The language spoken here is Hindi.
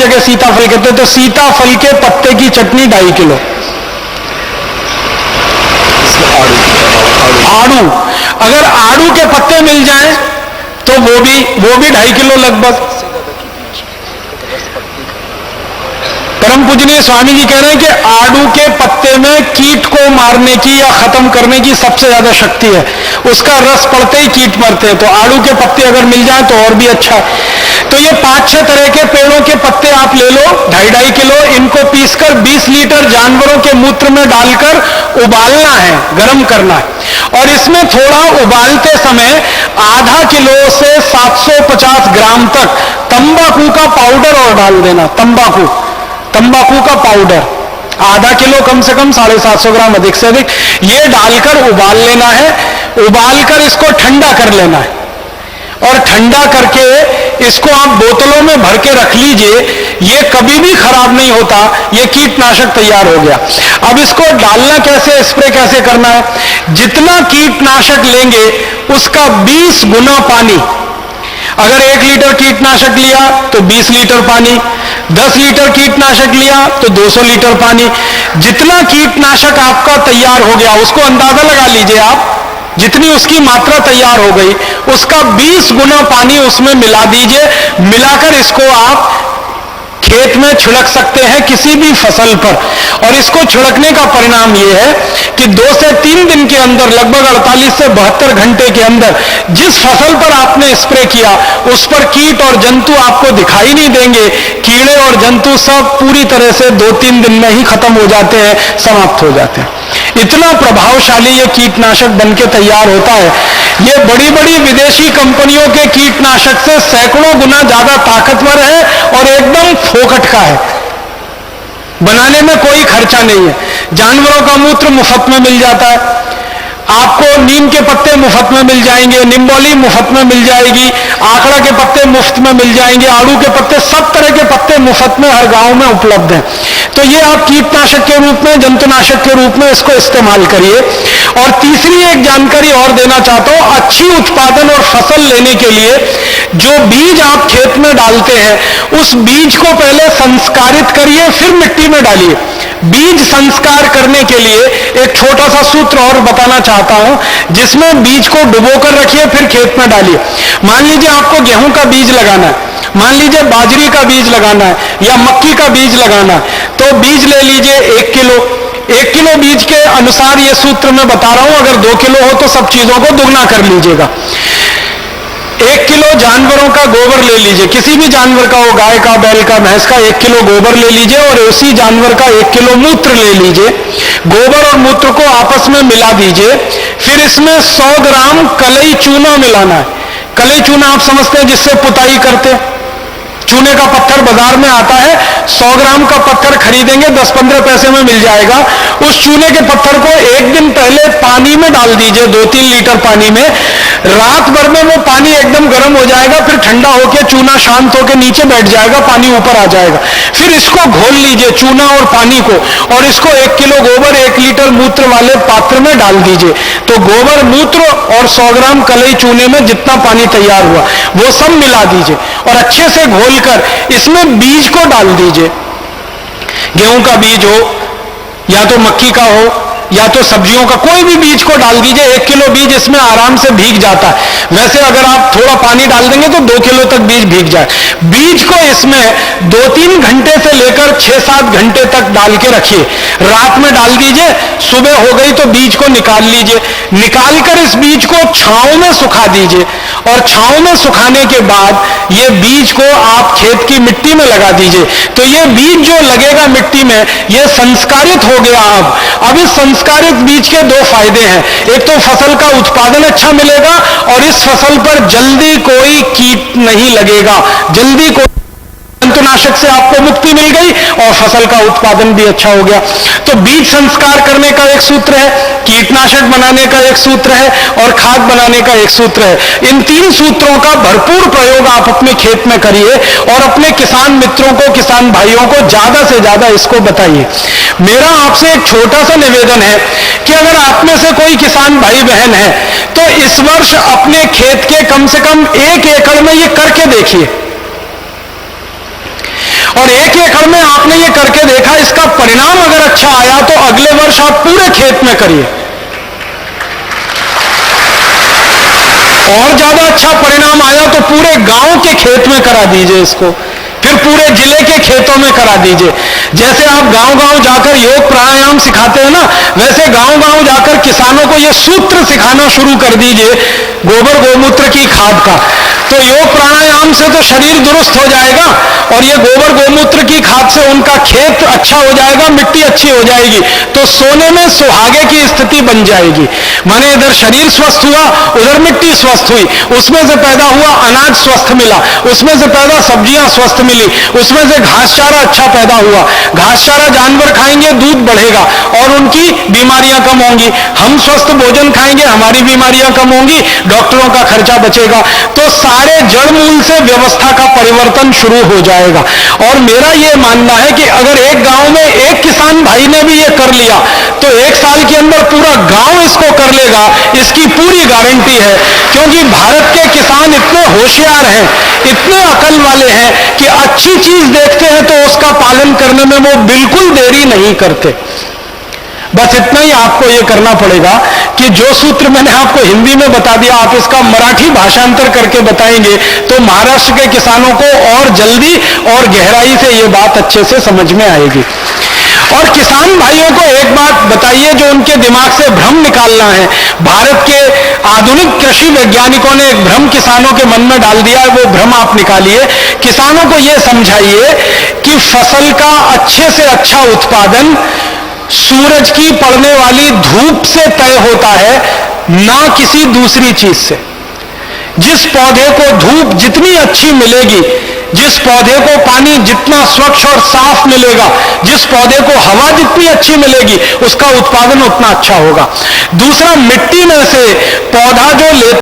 जगह सीताफल कहते हैं, तो सीताफल के पत्ते की चटनी 2.5 किलो। आड़ू, अगर आड़ू के पत्ते मिल जाएं तो वो भी 2.5 किलो लगभग। परम पूजनीय स्वामी जी कह रहे हैं कि आड़ू के पत्ते में कीट को मारने की या खत्म करने की सबसे ज्यादा शक्ति है, उसका रस पड़ते ही कीट मरते हैं, तो आड़ू के पत्ते अगर मिल जाए तो और भी अच्छा है। तो ये 5-6 तरह के पेड़ों के पत्ते आप ले लो, 2.5 किलो, इनको पीसकर 20 लीटर जानवरों के मूत्र में डालकर उबालना है, गर्म करना है, और इसमें थोड़ा उबालते समय आधा किलो से 750 ग्राम तक तंबाकू का पाउडर और डाल देना। तंबाकू का पाउडर आधा किलो, कम से कम 750 ग्राम, अधिक से अधिक, ये डालकर उबाल लेना है। उबालकर इसको ठंडा कर लेना है, और ठंडा करके इसको आप बोतलों में भर के रख लीजिए। ये कभी भी खराब नहीं होता, ये कीटनाशक तैयार हो गया। अब इसको डालना कैसे, स्प्रे कैसे करना है? जितना कीटनाशक लेंगे उसका 20 गुना पानी। अगर 1 लीटर कीटनाशक लिया तो 20 लीटर पानी, 10 लीटर कीटनाशक लिया तो 200 लीटर पानी। जितना कीटनाशक आपका तैयार हो गया उसको अंदाजा लगा लीजिए आप, जितनी उसकी मात्रा तैयार हो गई उसका 20 गुना पानी उसमें मिला दीजिए। मिलाकर इसको आप खेत में छिड़क सकते हैं किसी भी फसल पर, और इसको छिड़कने का परिणाम यह है कि 2 से 3 दिन के अंदर, लगभग 48 से 72 घंटे के अंदर जिस फसल पर आपने स्प्रे किया उस पर कीट और जंतु आपको दिखाई नहीं देंगे। कीड़े और जंतु सब पूरी तरह से 2-3 दिन में ही खत्म हो जाते हैं, समाप्त हो जाते हैं। इतना प्रभावशाली ये कीटनाशक बनके तैयार होता है। ये बड़ी बड़ी विदेशी कंपनियों के कीटनाशक से सैकड़ों गुना ज्यादा ताकतवर है और एकदम फोकट का है। बनाने में कोई खर्चा नहीं है। जानवरों का मूत्र मुफ्त में मिल जाता है, आपको नीम के पत्ते मुफ्त में मिल जाएंगे, निम्बोली मुफ्त में मिल जाएगी, आंकड़ा के पत्ते मुफ्त में मिल जाएंगे, आड़ू के पत्ते, सब तरह के पत्ते मुफ्त में हर गांव में उपलब्ध हैं। तो ये आप कीटनाशक के रूप में, जंतुनाशक के रूप में इसको इस्तेमाल करिए। और तीसरी एक जानकारी और देना चाहता हूं, अच्छी उत्पादन और फसल लेने के लिए जो बीज आप खेत में डालते हैं उस बीज को पहले संस्कारित करिए, फिर मिट्टी में डालिए। बीज संस्कार करने के लिए एक छोटा सा सूत्र और बताना चाहता हूं, जिसमें बीज को डुबोकर रखिए फिर खेत में डालिए। मान लीजिए आपको गेहूं का बीज लगाना है, मान लीजिए बाजरी का बीज लगाना है या मक्की का बीज लगाना है, तो बीज ले लीजिए 1 किलो। 1 किलो बीज के अनुसार ये सूत्र मैं बता रहा हूं, अगर 2 किलो हो तो सब चीजों को दुगना कर लीजिएगा। 1 किलो जानवरों का गोबर ले लीजिए, किसी भी जानवर का हो, गाय का, बैल का, भैंस का, 1 किलो गोबर ले लीजिए और उसी जानवर का 1 किलो मूत्र ले लीजिए। गोबर और मूत्र को आपस में मिला दीजिए। फिर इसमें 100 ग्राम कलई चूना मिलाना है। कलई चूना आप समझते हैं जिससे पुताई करते हैं, चूने का पत्थर बाजार में आता है, 100 ग्राम का पत्थर खरीदेंगे 10-15 पैसे में मिल जाएगा। उस चूने के पत्थर को 1 दिन पहले पानी में डाल दीजिए, 2-3 लीटर पानी में। रात भर में वो पानी एकदम गर्म हो जाएगा, फिर ठंडा होकर चूना शांत होकर नीचे बैठ जाएगा, पानी ऊपर आ जाएगा। फिर इसको घोल लीजिए, चूना और पानी को, और इसको 1 किलो गोबर 1 लीटर मूत्र वाले पात्र में डाल दीजिए। तो गोबर, मूत्र और 100 ग्राम कलई चूने में जितना पानी तैयार हुआ वो सब मिला दीजिए और अच्छे से घोलकर इसमें बीज को डाल दीजिए। गेहूं का बीज हो या तो मक्की का हो या तो सब्जियों का, कोई भी बीज को डाल दीजिए। 1 किलो बीज इसमें आराम से भीग जाता है। वैसे अगर आप थोड़ा पानी डाल देंगे तो 2 किलो तक बीज भीग जाए। बीज को इसमें 2-3 घंटे से लेकर 6-7 घंटे तक डाल के रखिए। रात में डाल दीजिए, सुबह हो गई तो बीज को निकाल लीजिए। निकालकर इस बीज को छांव में सुखा दीजिए और छांव में सुखाने के बाद ये बीज को आप खेत की मिट्टी में लगा दीजिए। तो ये बीज जो लगेगा मिट्टी में, ये संस्कारित हो गया। अब इस संस्कारित बीज के 2 फायदे हैं। एक तो फसल का उत्पादन अच्छा मिलेगा और इस फसल पर जल्दी कोई कीट नहीं लगेगा, जल्दी कोई जंतुनाशक से आपको मुक्ति मिल गई और फसल का उत्पादन भी अच्छा हो गया। तो बीज संस्कार करने का एक सूत्र है, कीटनाशक बनाने का एक सूत्र है और खाद बनाने का एक सूत्र है। इन 3 सूत्रों का भरपूर प्रयोग आप अपने खेत में करिए और अपने किसान मित्रों को, किसान भाइयों को ज्यादा से ज्यादा इसको बताइए। मेरा आपसे एक छोटा सा निवेदन है कि अगर आप में से कोई किसान भाई बहन है तो इस वर्ष अपने खेत के कम से कम 1 एकड़ में ये करके देखिए और और 1 एकड़ में आपने ये करके देखा, इसका परिणाम अगर अच्छा आया तो अगले वर्ष आप पूरे खेत में करिए, और ज्यादा अच्छा परिणाम आया तो पूरे गांव के खेत में करा दीजिए इसको, फिर पूरे जिले के खेतों में करा दीजिए। जैसे आप गांव-गांव जाकर योग प्राणायाम सिखाते हैं ना, वैसे गांव-गांव जाकर किसानों को ये सूत्र सिखाना शुरू कर दीजिए गोबर गोमूत्र की खाद का। तो योग प्राणायाम से तो शरीर दुरुस्त हो जाएगा, और ये गोबर गोमूत्र की खाद से उनका खेत अच्छा हो जाएगा, मिट्टी अच्छी हो जाएगी, तो सोने में सुहागे की स्थिति बन जाएगी। माने इधर शरीर स्वस्थ हुआ, उधर मिट्टी स्वस्थ हुई, उसमें से पैदा हुआ अनाज स्वस्थ मिला, उसमें से पैदा सब्जियां स्वस्थ मिली, उसमें से घास चारा अच्छा पैदा हुआ। घास चारा जानवर खाएंगे, दूध बढ़ेगा और उनकी बीमारियां कम होंगी। हम स्वस्थ भोजन खाएंगे, हमारी बीमारियां कम होंगी, डॉक्टरों का खर्चा बचेगा। तो सारे जड़ मूल से व्यवस्था का परिवर्तन शुरू हो जाएगा। और मेरा यह मानना है कि अगर एक गांव में एक किसान भाई ने भी ये कर लिया तो 1 साल के अंदर पूरा गांव इसको कर लेगा, इसकी पूरी गारंटी है। क्योंकि भारत के किसान इतने होशियार हैं, इतने अकल वाले हैं कि अच्छी चीज देखते हैं तो उसका पालन करने में वो बिल्कुल देरी नहीं करते। बस इतना ही आपको ये करना पड़ेगा कि जो सूत्र मैंने आपको हिंदी में बता दिया, आप इसका मराठी भाषांतर करके बताएंगे तो महाराष्ट्र के किसानों को और जल्दी और गहराई से ये बात अच्छे से समझ में आएगी। और किसान भाइयों को एक बात बताइए जो उनके दिमाग से भ्रम निकालना है। भारत के आधुनिक कृषि वैज्ञानिकों ने एक भ्रम किसानों के मन में डाल दिया है, वो भ्रम आप निकालिए। किसानों को यह समझाइए कि फसल का अच्छे से अच्छा उत्पादन सूरज की पड़ने वाली धूप से तय होता है, ना किसी दूसरी चीज से। जिस पौधे को धूप जितनी अच्छी मिलेगी, जिस पौधे को पानी जितना स्वच्छ और साफ मिलेगा, जिस पौधे को हवा जितनी अच्छी मिलेगी, उसका उत्पादन उतना अच्छा होगा। दूसरा, मिट्टी में से पौधा जो लेता